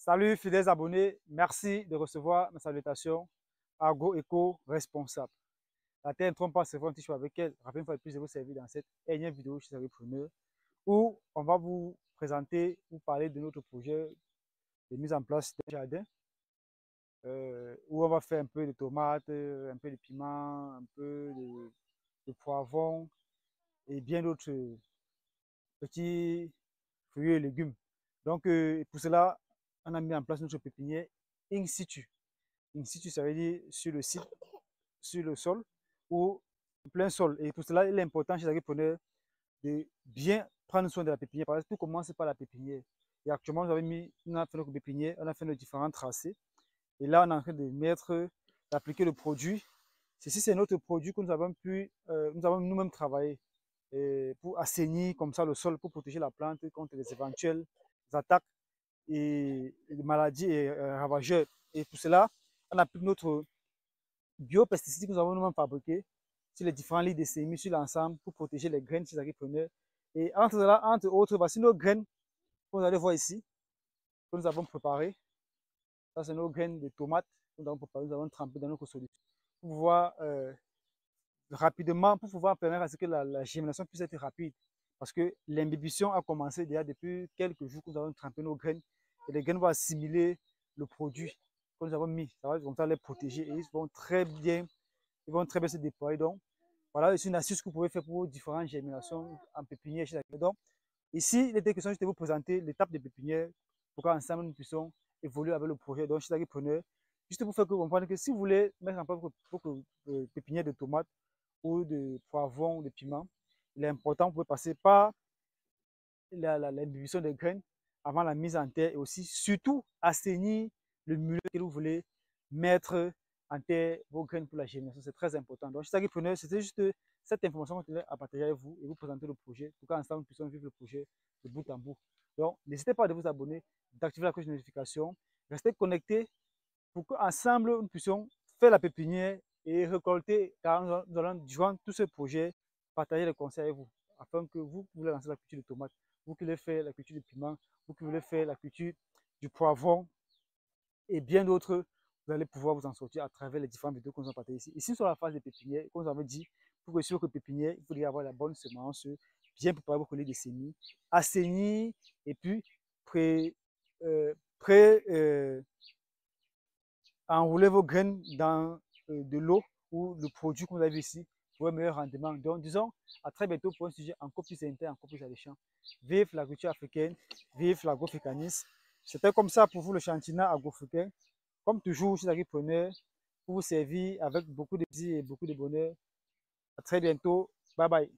Salut fidèles abonnés, merci de recevoir mes salutations. Argo Eco responsable. La terre ne trompe pas, c'est vrai, un petit choix avec elle. Rappelez une fois de plus de vous servir dans cette énième vidéo chez Agripreneur où on va vous présenter, vous parler de notre projet de mise en place d'un jardin où on va faire un peu de tomates, un peu de piments, un peu de poivrons et bien d'autres petits fruits et légumes. Donc, pour cela, on a mis en place notre pépinière in situ. In situ, ça veut dire sur le site, sur le sol ou en plein sol. Et pour cela, il est important chez les agriculteurs de bien prendre soin de la pépinière parce que tout commence par la pépinière. Et actuellement, on a fait notre pépinière, on a fait nos différents tracés. Et là, on est en train de mettre, d'appliquer le produit. Ceci, c'est notre produit que nous avons pu, nous avons nous-mêmes travaillé pour assainir comme ça le sol, pour protéger la plante contre les éventuelles attaques et les maladies et ravageurs. Et pour cela, on applique notre biopesticides que nous avons nous-mêmes fabriqués sur les différents lits de semis sur l'ensemble pour protéger les graines chez les agriculteurs. Et entre autres, voici nos graines que vous allez voir ici, que nous avons préparées. Ça, c'est nos graines de tomates que nous avons préparées, nous avons trempées dans notre solution. Pour pouvoir rapidement, pour pouvoir permettre à ce que la germination puisse être rapide. Parce que l'imbibition a commencé déjà depuis quelques jours que nous avons trempé nos graines. Et les graines vont assimiler le produit que nous avons mis. Ça va comme ça les protéger et ils vont très bien se déployer. Donc, voilà, c'est une astuce que vous pouvez faire pour vos différentes germinations en pépinière chez la. Donc, ici, il était question juste de vous présenter l'étape de pépinière pour qu'ensemble nous puissions évoluer avec le projet. Donc, chez l'agriculteur, juste pour faire que vous compreniez que si vous voulez mettre en place votre pépinière de tomates ou de poivrons ou de piments, il est important, vous pouvez passer par l'imbibition des graines avant la mise en terre et aussi, surtout, assainir le milieu que vous voulez mettre en terre vos graines pour la germination. C'est très important. Donc, chez Agripreneur, c'était juste cette information que je tenais à partager avec vous et vous présenter le projet pour qu'ensemble nous puissions vivre le projet de bout en bout. Donc, n'hésitez pas à vous abonner, d'activer la cloche de notification, restez connectés pour qu'ensemble nous puissions faire la pépinière et récolter, car nous allons, durant tout ce projet, partager les conseils avec vous, afin que vous voulez lancer la culture de tomates, vous qui voulez faire la culture de piment, vous qui voulez faire la culture du poivron et bien d'autres, vous allez pouvoir vous en sortir à travers les différentes vidéos que nous avons partagées ici. Ici, sur la phase de pépinière, comme vous avez dit, pour réussir que pépinière, il faudrait avoir la bonne semence, bien préparer vos colliers de semis, assainir et puis pré, euh, pré enrouler vos graines dans de l'eau ou le produit que vous avez ici pour un meilleur rendement. Donc, disons, à très bientôt pour un sujet encore plus interne, encore plus alléchant. Vive l'agriculture africaine, vive l'agroafricanisme. C'était comme ça pour vous le chantinet agro-africain. Comme toujours, je suis agripreneur pour vous servir avec beaucoup de plaisir et beaucoup de bonheur. À très bientôt. Bye bye.